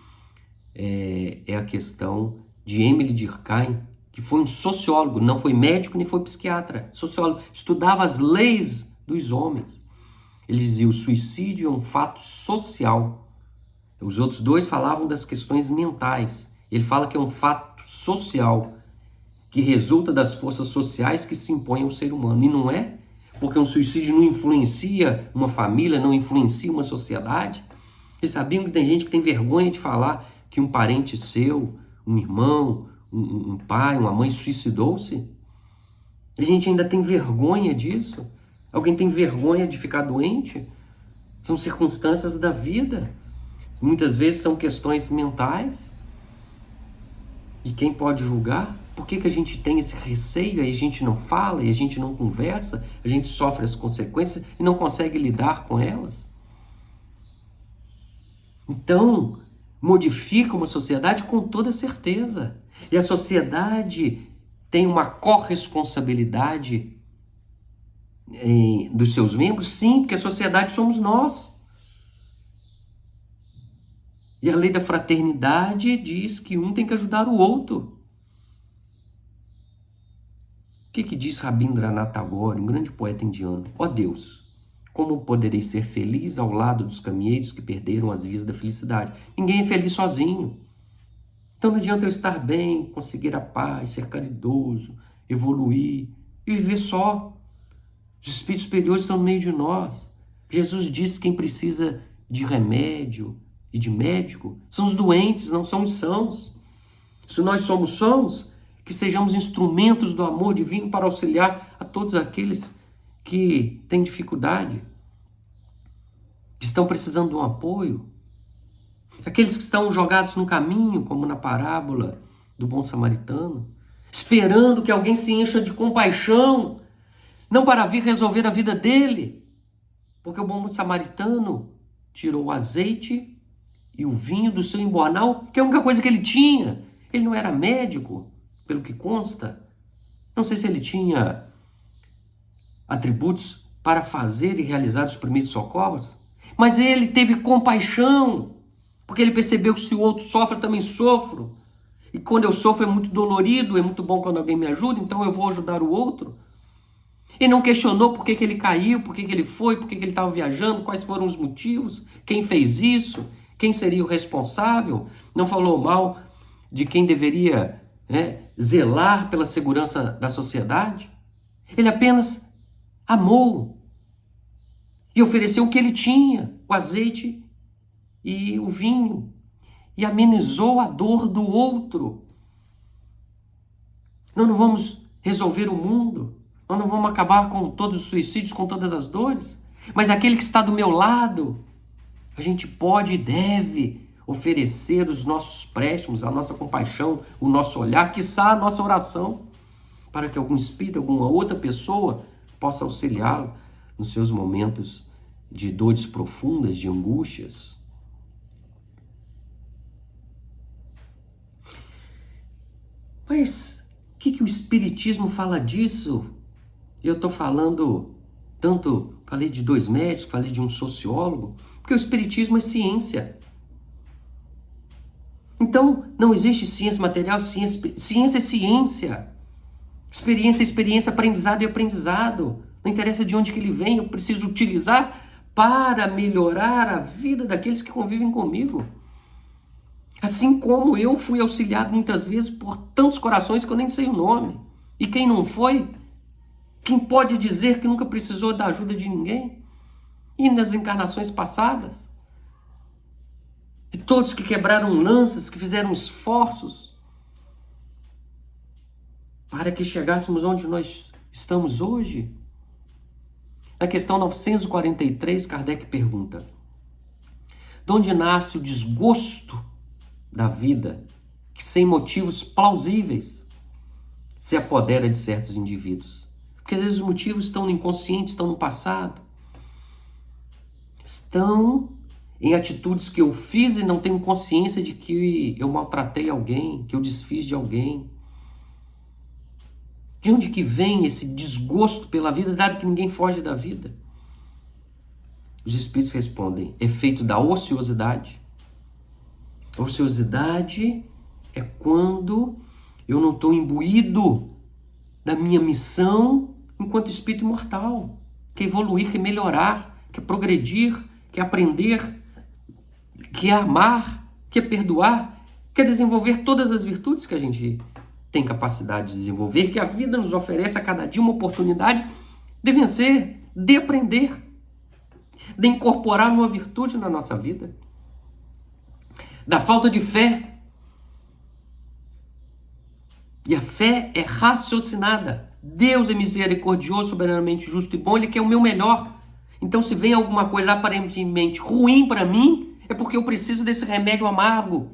é a questão de Emile Durkheim, que foi um sociólogo, não foi médico nem foi psiquiatra, sociólogo, estudava as leis dos homens. Ele dizia, o suicídio é um fato social. Os outros dois falavam das questões mentais. Ele fala que é um fato social, que resulta das forças sociais que se impõem ao ser humano. E não é, porque um suicídio não influencia uma família, não influencia uma sociedade. Vocês sabiam que tem gente que tem vergonha de falar que um parente seu, um irmão, um pai, uma mãe suicidou-se? A gente ainda tem vergonha disso? Alguém tem vergonha de ficar doente? São circunstâncias da vida. Muitas vezes são questões mentais. E quem pode julgar? Por que a gente tem esse receio e a gente não fala, e a gente não conversa, a gente sofre as consequências e não consegue lidar com elas? Então, modifica uma sociedade com toda certeza. E a sociedade tem uma corresponsabilidade dos seus membros? Sim, porque a sociedade somos nós. E a lei da fraternidade diz que um tem que ajudar o outro. O que diz Rabindranath Tagore, um grande poeta indiano? Ó Deus, como poderei ser feliz ao lado dos caminheiros que perderam as vias da felicidade? Ninguém é feliz sozinho. Então não adianta eu estar bem, conseguir a paz, ser caridoso, evoluir e viver só. Os espíritos superiores estão no meio de nós. Jesus disse que quem precisa de remédio e de médico são os doentes, não são os sãos. Se nós somos sãos, que sejamos instrumentos do amor divino para auxiliar a todos aqueles que têm dificuldade, que estão precisando de um apoio. Aqueles que estão jogados no caminho, como na parábola do bom samaritano, esperando que alguém se encha de compaixão, não para vir resolver a vida dele, porque o bom samaritano tirou o azeite e o vinho do seu embornal, que é a única coisa que ele tinha. Ele não era médico, pelo que consta. Não sei se ele tinha atributos para fazer e realizar os primeiros socorros, mas ele teve compaixão, porque ele percebeu que se o outro sofre, eu também sofro. E quando eu sofro é muito dolorido, é muito bom quando alguém me ajuda, então eu vou ajudar o outro. Ele não questionou por que ele caiu, por que ele foi, por que ele estava viajando, quais foram os motivos, quem fez isso, quem seria o responsável. Não falou mal de quem deveria zelar pela segurança da sociedade. Ele apenas amou e ofereceu o que ele tinha, o azeite e o vinho, e amenizou a dor do outro. Nós não vamos resolver o mundo, nós não vamos acabar com todos os suicídios, com todas as dores, mas aquele que está do meu lado, a gente pode e deve oferecer os nossos préstimos, a nossa compaixão, o nosso olhar, quiçá a nossa oração, para que algum espírito, alguma outra pessoa possa auxiliá-lo nos seus momentos de dores profundas, de angústias. Mas que o Espiritismo fala disso? Eu estou falando tanto, falei de 2 médicos, falei de um sociólogo, porque o Espiritismo é ciência. Então, não existe ciência material, ciência é ciência. Experiência é experiência, aprendizado é aprendizado. Não interessa de onde que ele vem, eu preciso utilizar para melhorar a vida daqueles que convivem comigo. Assim como eu fui auxiliado muitas vezes por tantos corações que eu nem sei o nome. E quem não foi, quem pode dizer que nunca precisou da ajuda de ninguém? E nas encarnações passadas? E todos que quebraram lanças, que fizeram esforços para que chegássemos onde nós estamos hoje? Na questão 943, Kardec pergunta: de onde nasce o desgosto da vida que, sem motivos plausíveis, se apodera de certos indivíduos? Porque às vezes os motivos estão no inconsciente, estão no passado, estão em atitudes que eu fiz e não tenho consciência de que eu maltratei alguém, que eu desfiz de alguém. De onde que vem esse desgosto pela vida, dado que ninguém foge da vida? Os espíritos respondem: efeito da ociosidade. A ociosidade é quando eu não estou imbuído da minha missão enquanto espírito imortal, que é evoluir, que é melhorar, que é progredir, que é aprender, que é amar, que é perdoar, que é desenvolver todas as virtudes que a gente tem capacidade de desenvolver, que a vida nos oferece a cada dia uma oportunidade de vencer, de aprender, de incorporar uma virtude na nossa vida. Da falta de fé. E a fé é raciocinada. Deus é misericordioso, soberanamente justo e bom, Ele quer o meu melhor. Então, se vem alguma coisa aparentemente ruim para mim, é porque eu preciso desse remédio amargo.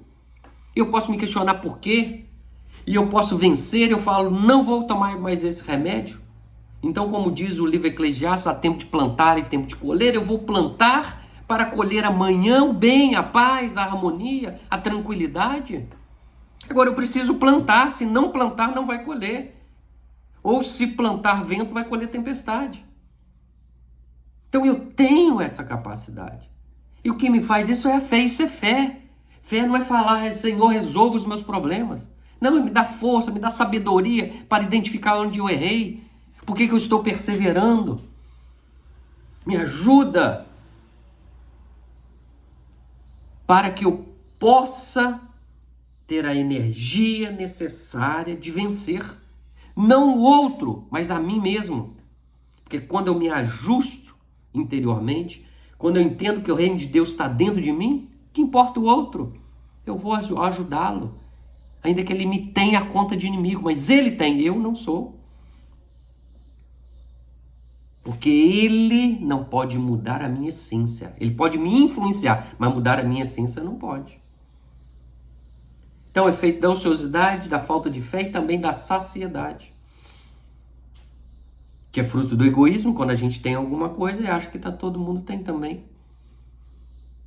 Eu posso me questionar por quê, e eu posso vencer, eu falo, não vou tomar mais esse remédio. Então, como diz o livro Eclesiastes, há tempo de plantar e tempo de colher, eu vou plantar para colher amanhã o bem, a paz, a harmonia, a tranquilidade. Agora eu preciso plantar, se não plantar não vai colher. Ou se plantar vento vai colher tempestade. Então eu tenho essa capacidade. E o que me faz isso é a fé, isso é fé. Fé não é falar, Senhor, resolva os meus problemas. Não, me dá força, me dá sabedoria para identificar onde eu errei. Por que eu estou perseverando? Me ajuda para que eu possa ter a energia necessária de vencer. Não o outro, mas a mim mesmo. Porque quando eu me ajusto interiormente, quando eu entendo que o reino de Deus está dentro de mim, que importa o outro? Eu vou ajudá-lo. Ainda que ele me tenha a conta de inimigo, mas ele tem, eu não sou. Porque ele não pode mudar a minha essência. Ele pode me influenciar, mas mudar a minha essência não pode. Então, o efeito da ociosidade, da falta de fé e também da saciedade. Que é fruto do egoísmo, quando a gente tem alguma coisa e acha que todo mundo tem também.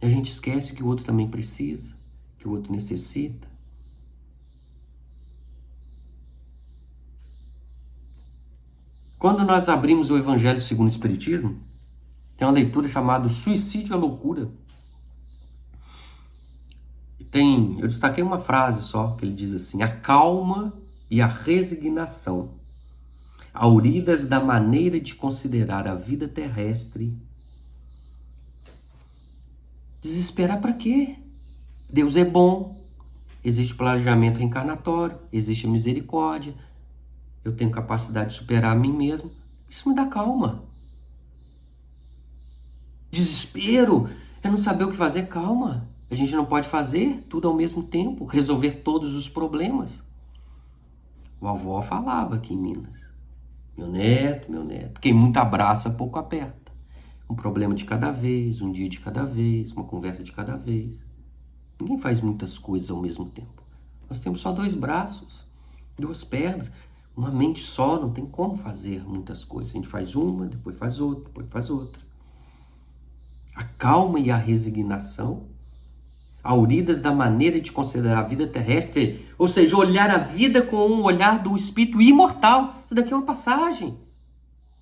E a gente esquece que o outro também precisa, que o outro necessita. Quando nós abrimos o Evangelho segundo o Espiritismo, tem uma leitura chamada Suicídio à Loucura. Eu destaquei uma frase só, que ele diz assim: a calma e a resignação, auridas da maneira de considerar a vida terrestre. Desesperar para quê? Deus é bom, existe planejamento reencarnatório, existe a misericórdia, eu tenho capacidade de superar a mim mesmo. Isso me dá calma. Desespero é não saber o que fazer. Calma. A gente não pode fazer tudo ao mesmo tempo, resolver todos os problemas. A avó falava aqui em Minas: meu neto, quem muito abraça, pouco aperta. Um problema de cada vez, um dia de cada vez, uma conversa de cada vez. Ninguém faz muitas coisas ao mesmo tempo. Nós temos só 2 braços, 2 pernas, uma mente só, não tem como fazer muitas coisas. A gente faz uma, depois faz outra, depois faz outra. A calma e a resignação Auridas da maneira de considerar a vida terrestre, ou seja, olhar a vida com um olhar do espírito imortal. Isso daqui é uma passagem.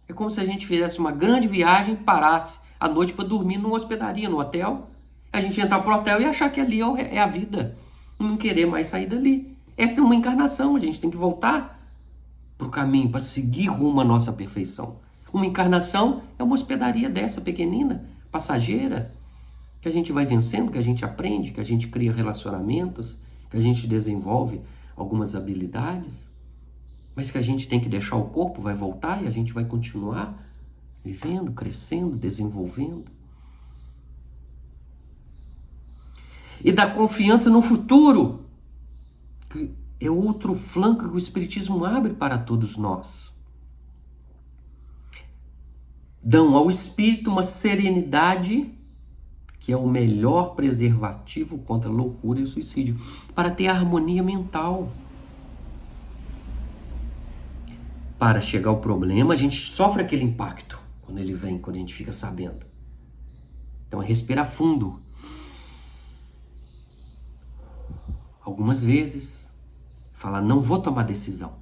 É como se a gente fizesse uma grande viagem, parasse à noite para dormir numa hospedaria, no hotel. A gente entrar pro hotel e achar que ali é a vida. E não querer mais sair dali. Essa é uma encarnação, a gente tem que voltar para o caminho, para seguir rumo à nossa perfeição. Uma encarnação é uma hospedaria dessa, pequenina, passageira, que a gente vai vencendo, que a gente aprende, que a gente cria relacionamentos, que a gente desenvolve algumas habilidades, mas que a gente tem que deixar o corpo, vai voltar e a gente vai continuar vivendo, crescendo, desenvolvendo. E da confiança no futuro, que é outro flanco que o Espiritismo abre para todos nós. Dão ao espírito uma serenidade que é o melhor preservativo contra a loucura e o suicídio, para ter harmonia mental. Para chegar ao problema, a gente sofre aquele impacto quando ele vem, quando a gente fica sabendo. Então é respirar fundo. Algumas vezes, falar, não vou tomar decisão.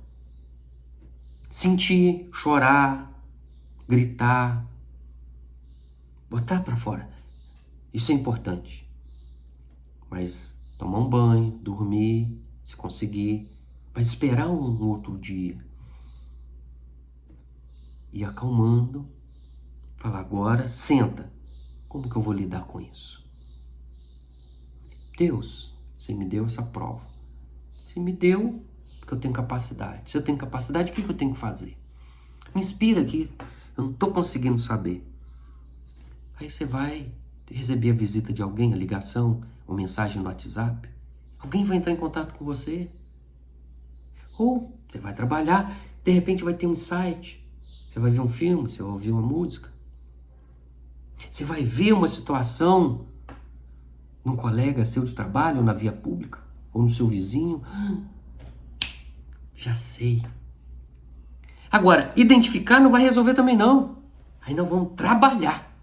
Sentir, chorar, gritar, botar para fora. Isso é importante. Mas tomar um banho, dormir, se conseguir, mas esperar um outro dia. E acalmando, falar, agora senta. Como que eu vou lidar com isso? Deus, você me deu essa prova. Você me deu porque eu tenho capacidade. Se eu tenho capacidade, o que eu tenho que fazer? Me inspira aqui. Eu não estou conseguindo saber. Aí você vai receber a visita de alguém, a ligação, uma mensagem no WhatsApp. Alguém vai entrar em contato com você. Ou você vai trabalhar, de repente vai ter um insight. Você vai ver um filme, você vai ouvir uma música. Você vai ver uma situação num colega seu de trabalho, ou na via pública, ou no seu vizinho. Já sei. Agora, identificar não vai resolver também não. Aí nós vamos trabalhar.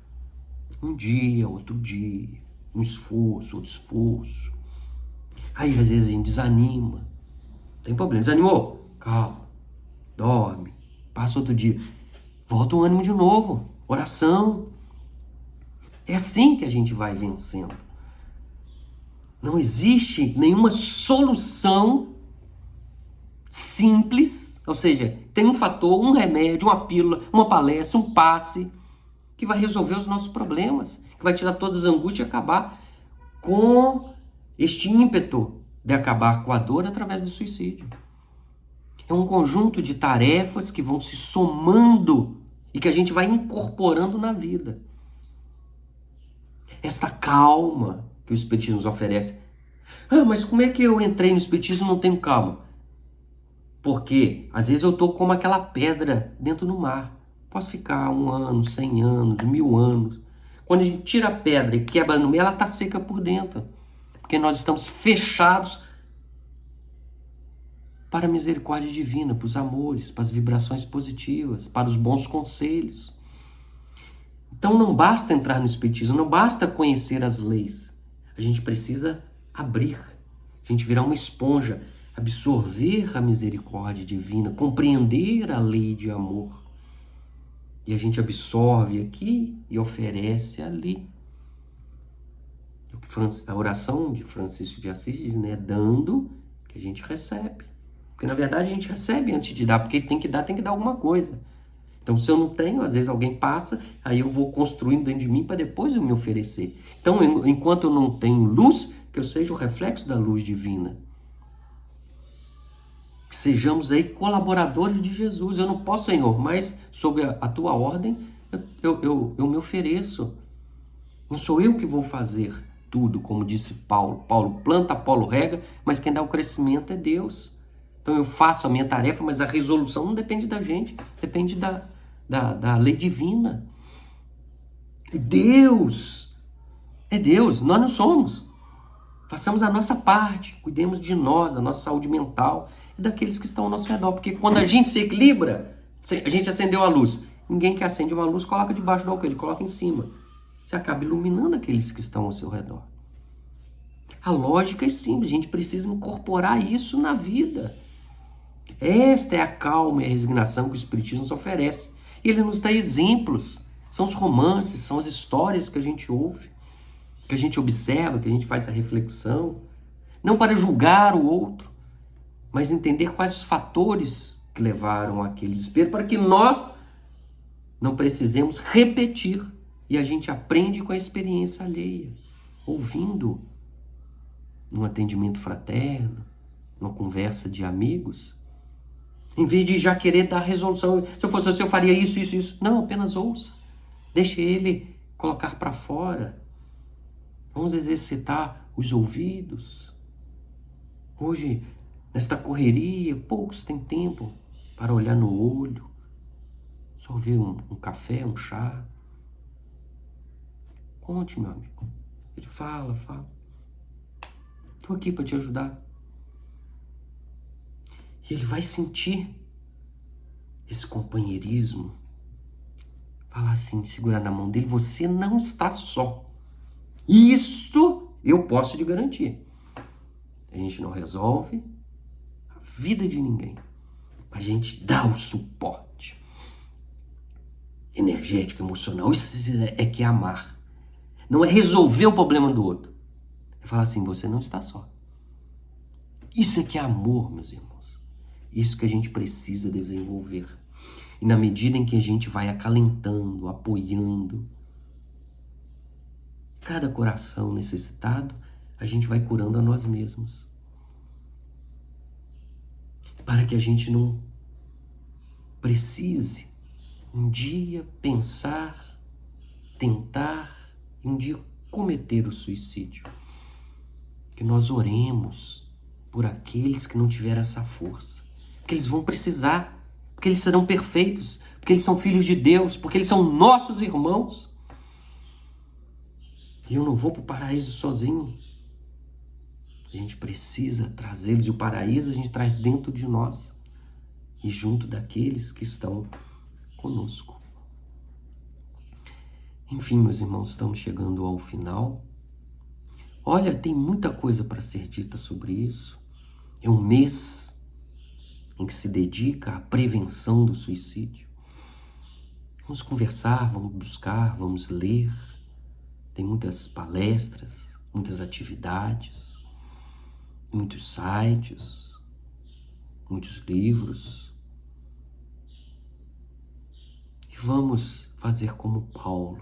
Um dia, outro dia, um esforço, outro esforço. Aí às vezes a gente desanima. Não tem problema, desanimou? Calma, dorme, passa outro dia. Volta o ânimo de novo, oração. É assim que a gente vai vencendo. Não existe nenhuma solução simples, ou seja, tem um fator, um remédio, uma pílula, uma palestra, um passe, que vai resolver os nossos problemas, que vai tirar todas as angústias e acabar com este ímpeto de acabar com a dor através do suicídio. É um conjunto de tarefas que vão se somando e que a gente vai incorporando na vida. Esta calma que o Espiritismo nos oferece. Mas como é que eu entrei no Espiritismo e não tenho calma? Porque às vezes eu estou como aquela pedra dentro do mar. Posso ficar 1 ano, 100 anos, 1000 anos. Quando a gente tira a pedra e quebra no meio, ela está seca por dentro. Porque nós estamos fechados para a misericórdia divina, para os amores, para as vibrações positivas, para os bons conselhos. Então não basta entrar no Espiritismo, não basta conhecer as leis. A gente precisa abrir, a gente virar uma esponja, absorver a misericórdia divina, compreender a lei de amor. E a gente absorve aqui e oferece ali. A oração de Francisco de Assis diz, né? Dando que a gente recebe. Porque na verdade a gente recebe antes de dar, porque tem que dar alguma coisa. Então se eu não tenho, às vezes alguém passa, aí eu vou construindo dentro de mim para depois eu me oferecer. Então enquanto eu não tenho luz, que eu seja o reflexo da luz divina. Que sejamos aí colaboradores de Jesus. Eu não posso, Senhor, mas sob a tua ordem eu me ofereço. Não sou eu que vou fazer tudo, como disse Paulo. Paulo planta, Apolo rega, mas quem dá o crescimento é Deus. Então eu faço a minha tarefa, mas a resolução não depende da gente, depende da lei divina. É Deus, nós não somos. Façamos a nossa parte, cuidemos de nós, da nossa saúde mental e daqueles que estão ao nosso redor. Porque quando a gente se equilibra, a gente acendeu a luz. Ninguém que acende uma luz coloca debaixo do alqueire, ele coloca em cima. Você acaba iluminando aqueles que estão ao seu redor. A lógica é simples, a gente precisa incorporar isso na vida. Esta é a calma e a resignação que o Espiritismo nos oferece. Ele nos dá exemplos. São os romances, são as histórias que a gente ouve, que a gente observa, que a gente faz a reflexão. Não para julgar o outro, mas entender quais os fatores que levaram àquele desespero, para que nós não precisemos repetir. E a gente aprende com a experiência alheia, ouvindo num atendimento fraterno, numa conversa de amigos, em vez de já querer dar resolução. Se eu fosse você, eu faria isso, isso, isso. Não, apenas ouça. Deixe ele colocar para fora. Vamos exercitar os ouvidos. Hoje, nesta correria, poucos têm tempo para olhar no olho, sorver um café, um chá. Conte, meu amigo. Ele fala. Estou aqui para te ajudar. E ele vai sentir esse companheirismo. Falar assim, segurar na mão dele, você não está só. Isto eu posso te garantir. A gente não resolve a vida de ninguém. A gente dá o suporte energético, emocional. Isso é que é amar. Não é resolver o problema do outro. É falar assim, você não está só. Isso é que é amor, meus irmãos. Isso que a gente precisa desenvolver. E na medida em que a gente vai acalentando, apoiando cada coração necessitado, a gente vai curando a nós mesmos. Para que a gente não precise um dia pensar, tentar e um dia cometer o suicídio. Que nós oremos por aqueles que não tiveram essa força. Porque eles vão precisar, porque eles serão perfeitos, porque eles são filhos de Deus, porque eles são nossos irmãos. E eu não vou para o paraíso sozinho. A gente precisa trazê-los, e o paraíso a gente traz dentro de nós e junto daqueles que estão conosco. Enfim, meus irmãos, estamos chegando ao final. Olha, tem muita coisa para ser dita sobre isso. É um mês em que se dedica à prevenção do suicídio. Vamos conversar, vamos buscar, vamos ler. Tem muitas palestras, muitas atividades, muitos sites, muitos livros. E vamos fazer como Paulo.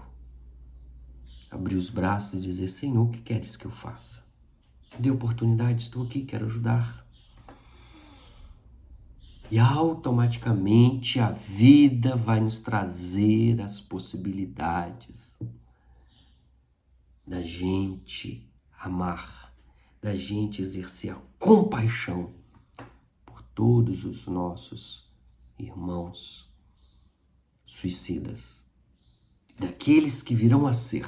Abrir os braços e dizer, Senhor, o que queres que eu faça? Dê oportunidade, estou aqui, quero ajudar. E automaticamente a vida vai nos trazer as possibilidades da gente amar, da gente exercer a compaixão por todos os nossos irmãos suicidas, daqueles que virão a ser,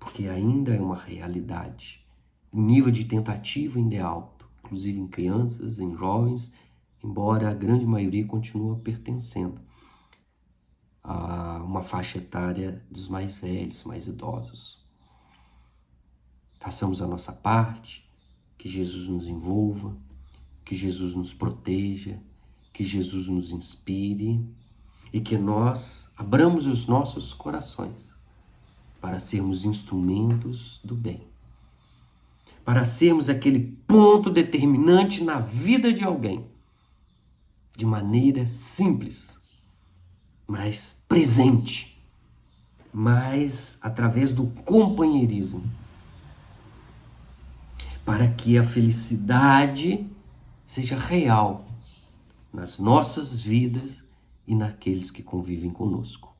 porque ainda é uma realidade. O nível de tentativa ainda é alto, inclusive em crianças, em jovens, embora a grande maioria continue pertencendo a uma faixa etária dos mais velhos, mais idosos. Façamos a nossa parte, que Jesus nos envolva, que Jesus nos proteja, que Jesus nos inspire e que nós abramos os nossos corações para sermos instrumentos do bem, para sermos aquele ponto determinante na vida de alguém, de maneira simples, mas presente, mas através do companheirismo, para que a felicidade seja real nas nossas vidas e naqueles que convivem conosco.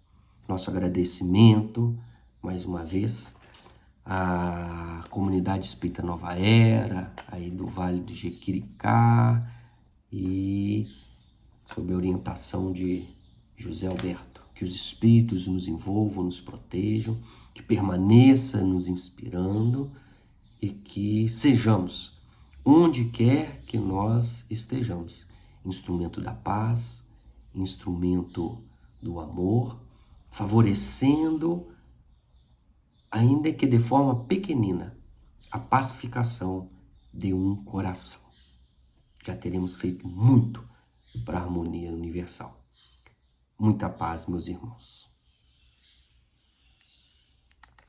Nosso agradecimento, mais uma vez, à comunidade Espírita Nova Era, aí do Vale do Jequiricá, e sob a orientação de José Alberto, que os espíritos nos envolvam, nos protejam, que permaneça nos inspirando e que sejamos, onde quer que nós estejamos, instrumento da paz, instrumento do amor, favorecendo, ainda que de forma pequenina, a pacificação de um coração. Já teremos feito muito para a harmonia universal. Muita paz, meus irmãos.